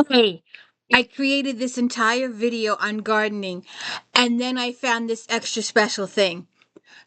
Hey, I created this entire video on gardening, and then I found this extra special thing.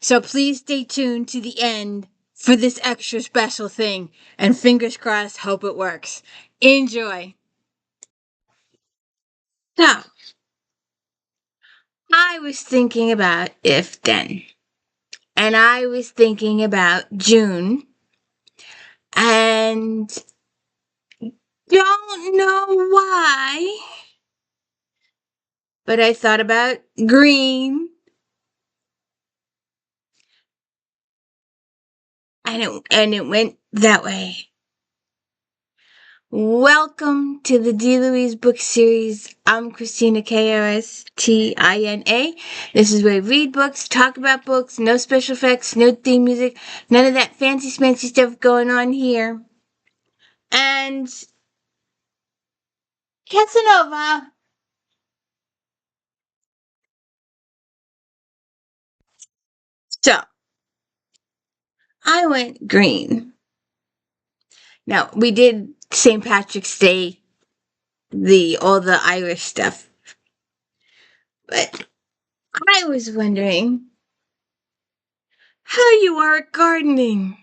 So please stay tuned to the end for this extra special thing, and fingers crossed, hope it works. Enjoy. So, I was thinking about if then, and I was thinking about June, and don't know why, but I thought about green, and it went that way. Welcome to the D. Louise book series. I'm Christina, K-O-S-T-I-N-A. This is where we read books, talk about books, no special effects, no theme music, none of that fancy smancy stuff going on here. And Casanova. So, I went green. Now, we did St. Patrick's Day, all the Irish stuff. But I was wondering how you are at gardening.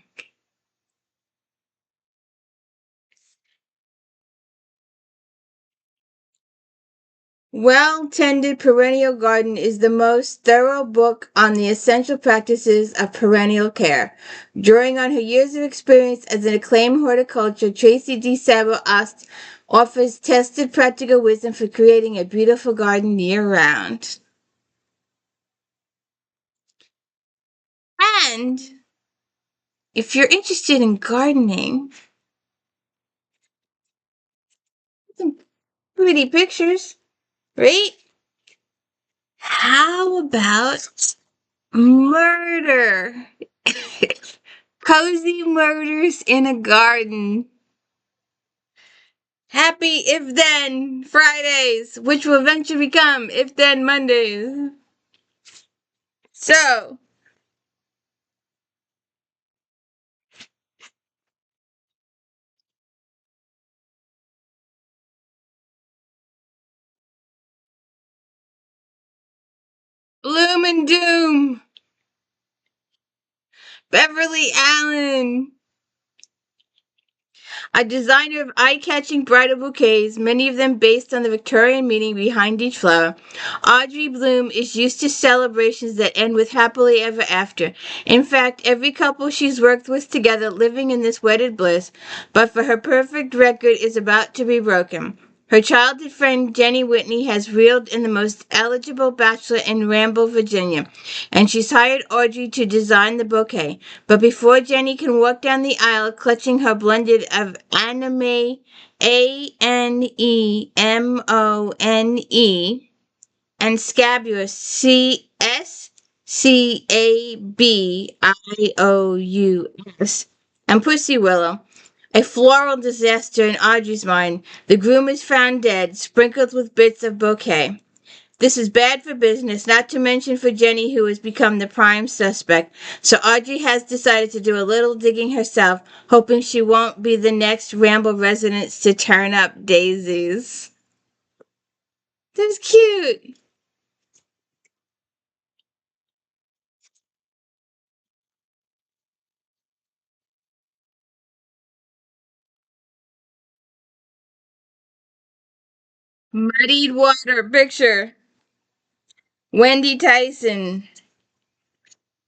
Well-Tended Perennial Garden is the most thorough book on the essential practices of perennial care. Drawing on her years of experience as an acclaimed horticulturist, Tracy D. Sabo offers tested practical wisdom for creating a beautiful garden year-round. And if you're interested in gardening, some pretty pictures, right? How about murder? Cozy murders in a garden. Happy if then Fridays, which will eventually become if then Mondays. So, Bloom and Doom, Beverly Allen, a designer of eye-catching bridal bouquets, many of them based on the Victorian meaning behind each flower. Audrey Bloom is used to celebrations that end with happily ever after. In fact, every couple she's worked with together living in this wedded bliss, but for her perfect record is about to be broken. Her childhood friend Jenny Whitney has reeled in the most eligible bachelor in Ramble, Virginia, and she's hired Audrey to design the bouquet. But before Jenny can walk down the aisle clutching her blended of anime, ANEMONE, and Scabulous, SCABIOUS, and Pussy Willow, a floral disaster in Audrey's mind, the groom is found dead, sprinkled with bits of bouquet. This is bad for business, not to mention for Jenny, who has become the prime suspect. So Audrey has decided to do a little digging herself, hoping she won't be the next Ramble resident to turn up daisies. That's cute. Muddied water picture. Wendy Tyson.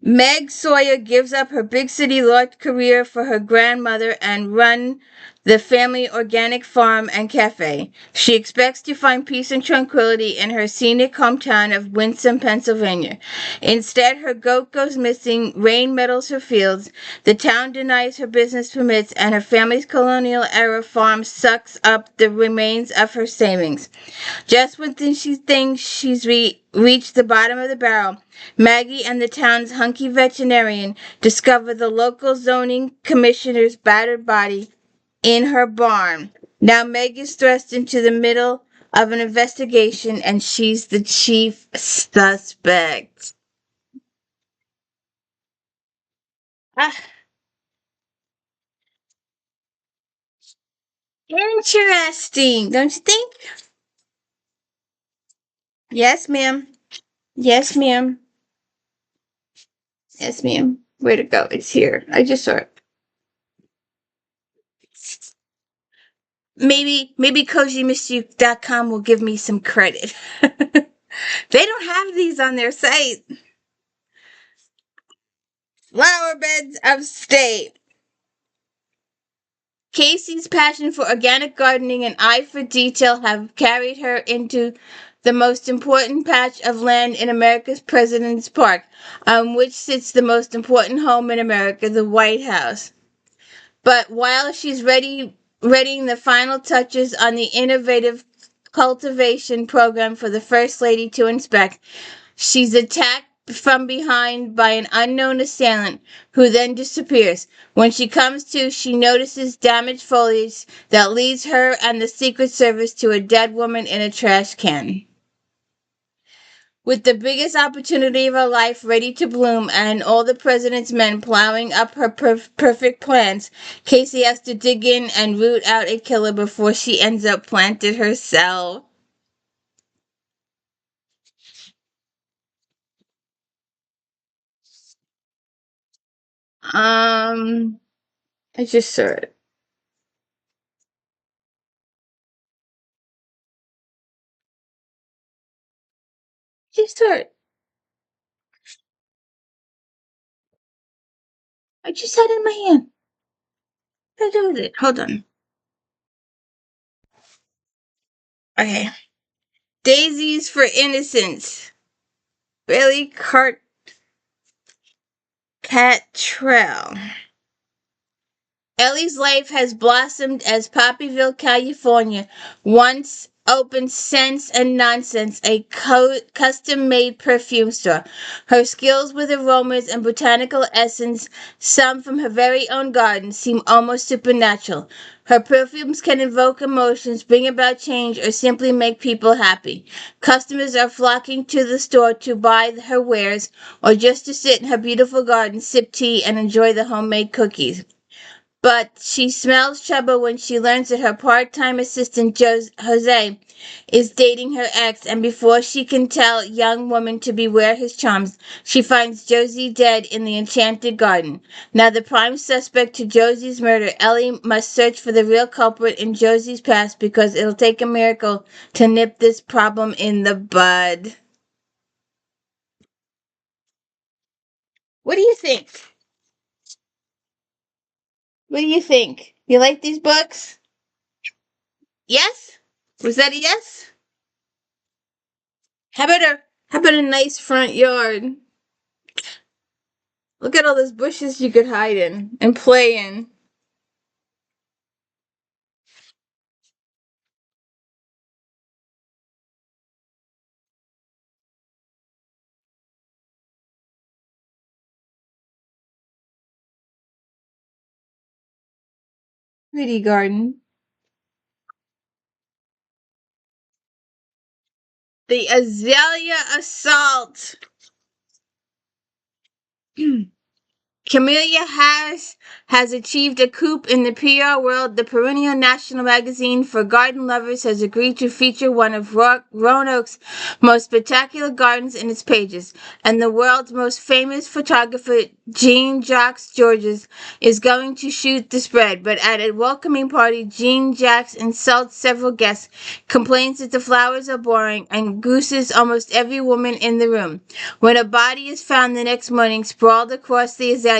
Meg Sawyer gives up her big city law career for her grandmother and run the family organic farm and cafe. She expects to find peace and tranquility in her scenic hometown of Winston, Pennsylvania. Instead, her goat goes missing, rain meddles her fields, the town denies her business permits, and her family's colonial-era farm sucks up the remains of her savings. Just when she thinks she's reached the bottom of the barrel, Maggie and the town's hunky veterinarian discover the local zoning commissioner's battered body in her barn. Now Meg is thrust into the middle of an investigation and she's the chief suspect. Ah, Interesting, don't you think? Yes, ma'am. Yes, ma'am. Yes, ma'am. Where'd it go? It's here. I just saw it. Maybe CozyMischief.com will give me some credit. They don't have these on their site. Flower beds of state. Casey's passion for organic gardening and eye for detail have carried her into the most important patch of land in America's President's Park, on which sits the most important home in America, the White House. But while she's readying the final touches on the innovative cultivation program for the First Lady to inspect, she's attacked from behind by an unknown assailant who then disappears. When she comes to, she notices damaged foliage that leads her and the Secret Service to a dead woman in a trash can. With the biggest opportunity of her life ready to bloom and all the president's men plowing up her perfect plans, Casey has to dig in and root out a killer before she ends up planted herself. Um, I just saw it. Just saw it. I just had it in my hand. What did I do with it? Hold on. Okay. Daisies for Innocence. Billy Catrell. Ellie's life has blossomed as Poppyville, California once opened Sense and Nonsense, a custom-made perfume store. Her skills with aromas and botanical essence, some from her very own garden, seem almost supernatural. Her perfumes can evoke emotions, bring about change, or simply make people happy. Customers are flocking to the store to buy her wares or just to sit in her beautiful garden, sip tea, and enjoy the homemade cookies. But she smells trouble when she learns that her part-time assistant Jose is dating her ex, and before she can tell young woman to beware his charms, she finds Josie dead in the enchanted garden. Now the prime suspect to Josie's murder, Ellie must search for the real culprit in Josie's past because it'll take a miracle to nip this problem in the bud. What do you think? What do you think? You like these books? Yes? Was that a yes? How about a nice front yard? Look at all those bushes you could hide in and play in. Pretty garden. The Azalea Assault. Camellia Harris has achieved a coup in the PR world. The perennial national magazine for garden lovers has agreed to feature one of Roanoke's most spectacular gardens in its pages, and the world's most famous photographer, Jean-Jacques Georges, is going to shoot the spread. But at a welcoming party, Jean-Jacques insults several guests, complains that the flowers are boring, and gooses almost every woman in the room. When a body is found the next morning sprawled across the azaleas,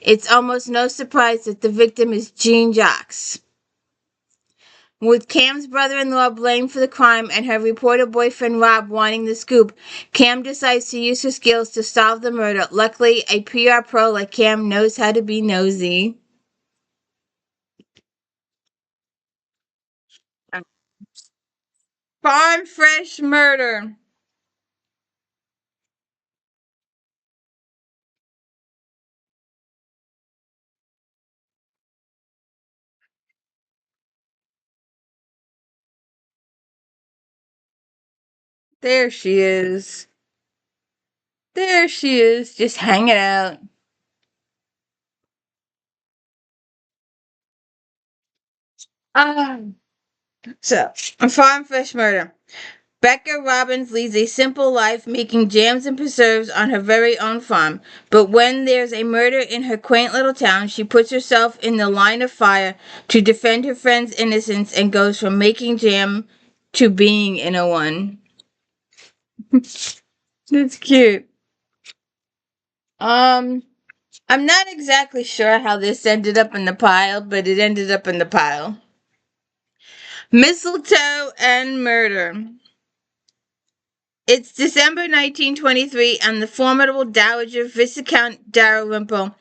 it's almost no surprise that the victim is Jean-Jacques. With Cam's brother-in-law blamed for the crime and her reporter boyfriend Rob wanting the scoop, Cam decides to use her skills to solve the murder. Luckily, a PR pro like Cam knows how to be nosy. Farm Fresh Murder. There she is. There she is, just hanging out. Um, so, a farm fish murder. Becca Robbins leads a simple life making jams and preserves on her very own farm. But when there's a murder in her quaint little town, she puts herself in the line of fire to defend her friend's innocence and goes from making jam to being in a one. That's cute. Um, I'm not exactly sure how this ended up in the pile, but it ended up in the pile. Mistletoe and murder. It's December 1923, and the formidable Dowager Viscount Dalrymple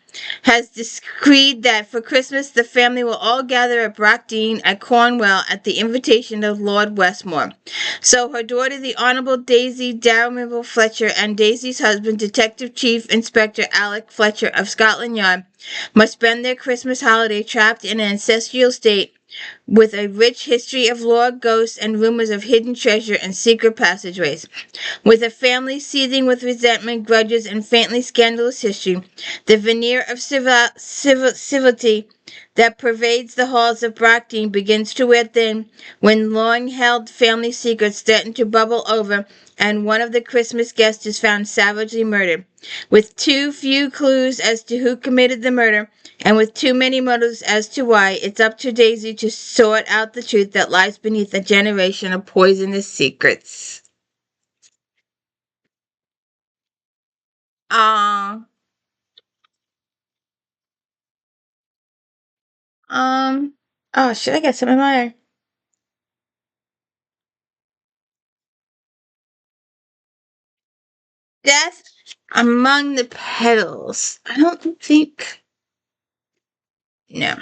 has decreed that for Christmas the family will all gather at Brockdean at Cornwall at the invitation of Lord Westmore. So her daughter, the Honorable Daisy Dalrymple Fletcher, and Daisy's husband, Detective Chief Inspector Alec Fletcher of Scotland Yard, must spend their Christmas holiday trapped in an ancestral estate with a rich history of lore, ghosts, and rumors of hidden treasure and secret passageways. With a family seething with resentment, grudges, and faintly scandalous history, the veneer of civility that pervades the halls of Brockdean begins to wear thin when long-held family secrets threaten to bubble over and one of the Christmas guests is found savagely murdered. With too few clues as to who committed the murder, and with too many motives as to why, it's up to Daisy to sort out the truth that lies beneath a generation of poisonous secrets. Uh, um, oh shit, I got some in my eye. Death among the petals. I don't think. No.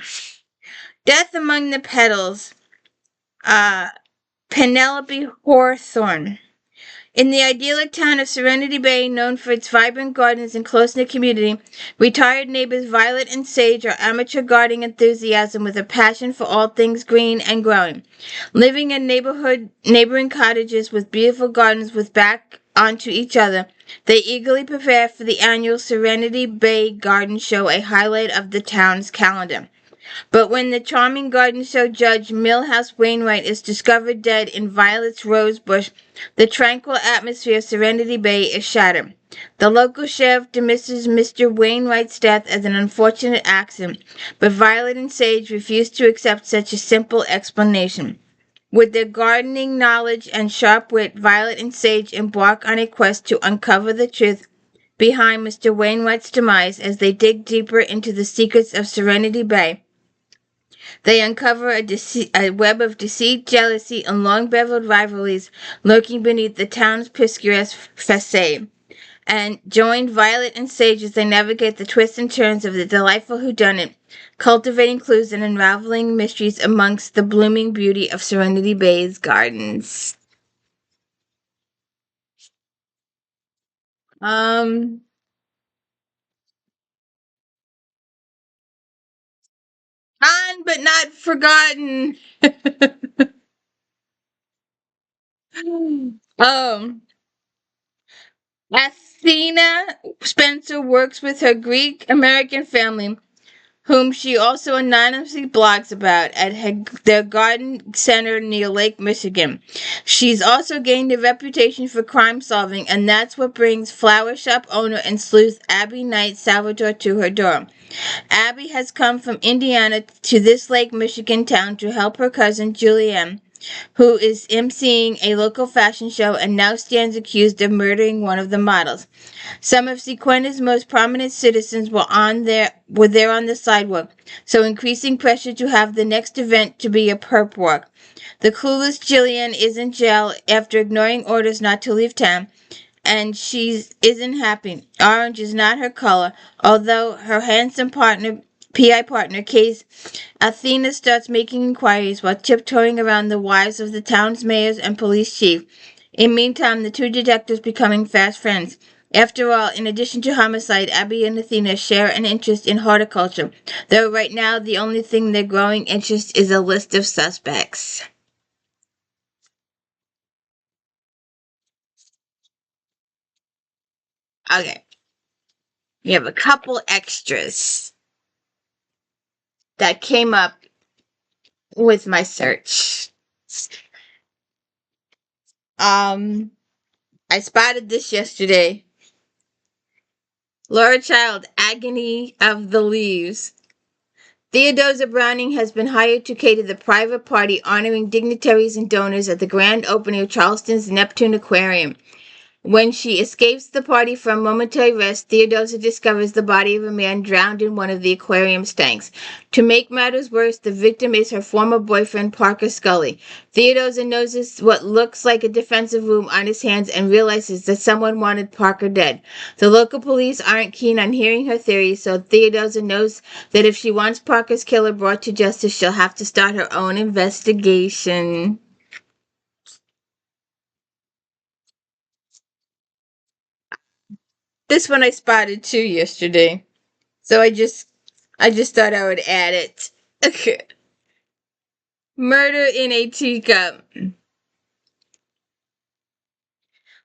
Death among the petals. Uh, Penelope Hawthorne. In the idyllic town of Serenity Bay, known for its vibrant gardens and close-knit community, retired neighbors Violet and Sage are amateur gardening enthusiasm with a passion for all things green and growing. Living in neighboring cottages with beautiful gardens with back onto each other, they eagerly prepare for the annual Serenity Bay Garden Show, a highlight of the town's calendar. But when the charming garden show judge Milhouse Wainwright is discovered dead in Violet's rose bush, the tranquil atmosphere of Serenity Bay is shattered. The local sheriff dismisses Mr. Wainwright's death as an unfortunate accident, but Violet and Sage refuse to accept such a simple explanation. With their gardening knowledge and sharp wit, Violet and Sage embark on a quest to uncover the truth behind Mr. Wainwright's demise as they dig deeper into the secrets of Serenity Bay. They uncover a web of deceit, jealousy, and long-beveled rivalries lurking beneath the town's picturesque facade, and join Violet and Sage as they navigate the twists and turns of the delightful whodunit, cultivating clues and unraveling mysteries amongst the blooming beauty of Serenity Bay's gardens. Um, on but not forgotten. um, Athena Spencer works with her Greek American family, whom she also anonymously blogs about at their garden center near Lake Michigan. She's also gained a reputation for crime solving, and that's what brings flower shop owner and sleuth Abby Knight Salvatore to her door. Abby has come from Indiana to this Lake Michigan town to help her cousin Julianne, who is emceeing a local fashion show and now stands accused of murdering one of the models. Some of Sequenna's most prominent citizens were there on the sidewalk, so increasing pressure to have the next event to be a perp walk. The clueless Jillian is in jail after ignoring orders not to leave town, and she isn't happy. Orange is not her color, although her handsome PI partner, Case Athena, starts making inquiries while tiptoeing around the wives of the town's mayors and police chief. In the meantime, the two detectives becoming fast friends. After all, in addition to homicide, Abby and Athena share an interest in horticulture, though right now the only thing their growing interest is a list of suspects. Okay, we have a couple extras that came up with my search. I spotted this yesterday. Laura Child, Agony of the Leaves. Theodosia Browning has been hired to cater the private party honoring dignitaries and donors at the grand opening of Charleston's Neptune Aquarium. When she escapes the party for a momentary rest, Theodosia discovers the body of a man drowned in one of the aquarium's tanks. To make matters worse, the victim is her former boyfriend, Parker Scully. Theodosia notices what looks like a defensive wound on his hands and realizes that someone wanted Parker dead. The local police aren't keen on hearing her theories, so Theodosia knows that if she wants Parker's killer brought to justice, she'll have to start her own investigation. This one I spotted too yesterday. So I just thought I would add it. Murder in a Teacup.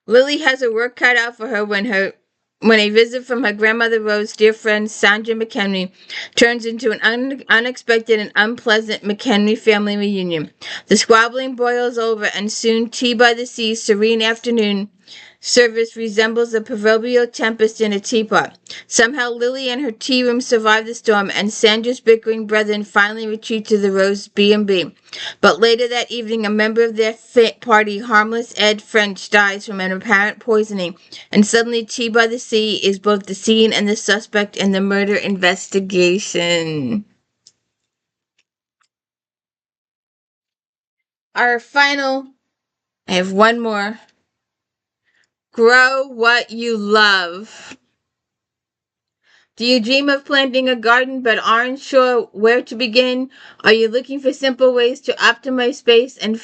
Lily has her work cut out for her when a visit from her grandmother Rose's dear friend Sandra McHenry turns into an unexpected and unpleasant McHenry family reunion. The squabbling boils over, and soon tea by the sea's serene afternoon service resembles the proverbial tempest in a teapot. Somehow Lily and her tea room survive the storm, and Sandra's bickering brethren finally retreat to the Rose B&B. But later that evening, a member of their party, harmless Ed French, dies from an apparent poisoning, and suddenly Tea by the Sea is both the scene and the suspect in the murder investigation. Our final, I have one more. Grow what you love. Do you dream of planting a garden but aren't sure where to begin? Are you looking for simple ways to optimize space and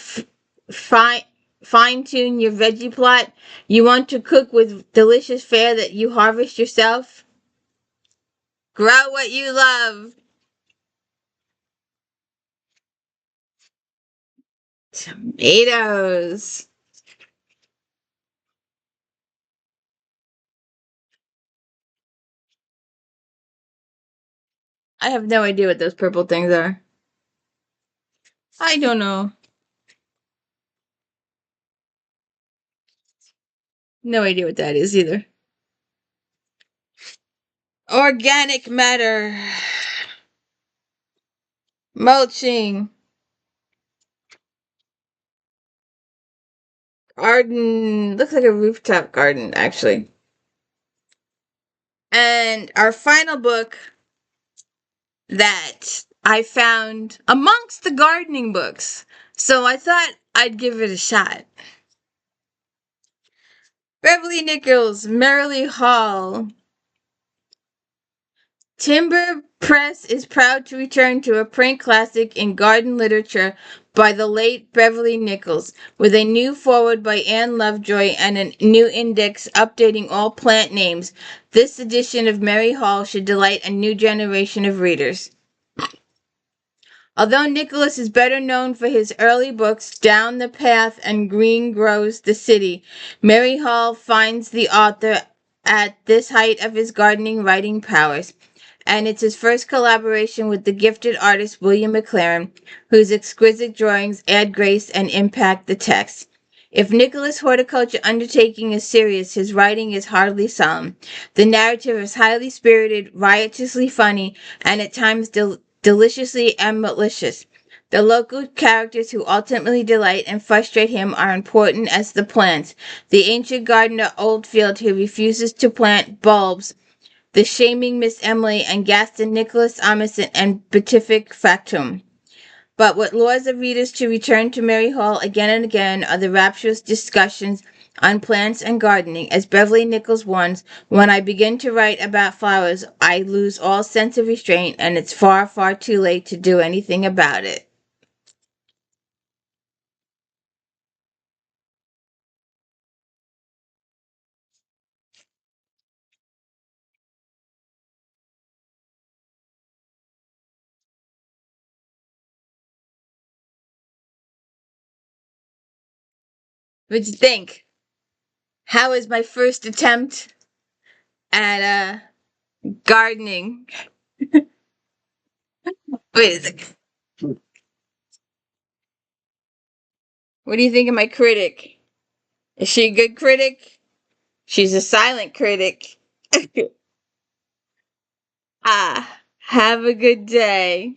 fine-tune your veggie plot? You want to cook with delicious fare that you harvest yourself? Grow what you love. Tomatoes. I have no idea what those purple things are. I don't know. No idea what that is either. Organic matter. Mulching. Garden. Looks like a rooftop garden, actually. And our final book that I found amongst the gardening books. So I thought I'd give it a shot. Beverly Nichols, Merrily Hall. Timber Press is proud to return to a print classic in garden literature by the late Beverly Nichols, with a new foreword by Anne Lovejoy and a new index updating all plant names. This edition of Merry Hall should delight a new generation of readers. Although Nichols is better known for his early books Down the Path and Green Grows the City, Merry Hall finds the author at this height of his gardening writing powers, and it's his first collaboration with the gifted artist William McLaren, whose exquisite drawings add grace and impact the text. If Nicholas' horticulture undertaking is serious, his writing is hardly solemn. The narrative is highly spirited, riotously funny, and at times deliciously and malicious. The local characters who ultimately delight and frustrate him are important as the plants. The ancient gardener Oldfield who refuses to plant bulbs, the shaming Miss Emily, and Gaston Nicholas Amundsen and Beatific Factum. But what lures the readers to return to Merry Hall again and again are the rapturous discussions on plants and gardening, as Beverly Nichols warns, when I begin to write about flowers, I lose all sense of restraint, and it's far, far too late to do anything about it. What'd you think? How was my first attempt at gardening? Wait a second. What do you think of my critic? Is she a good critic? She's a silent critic. Have a good day.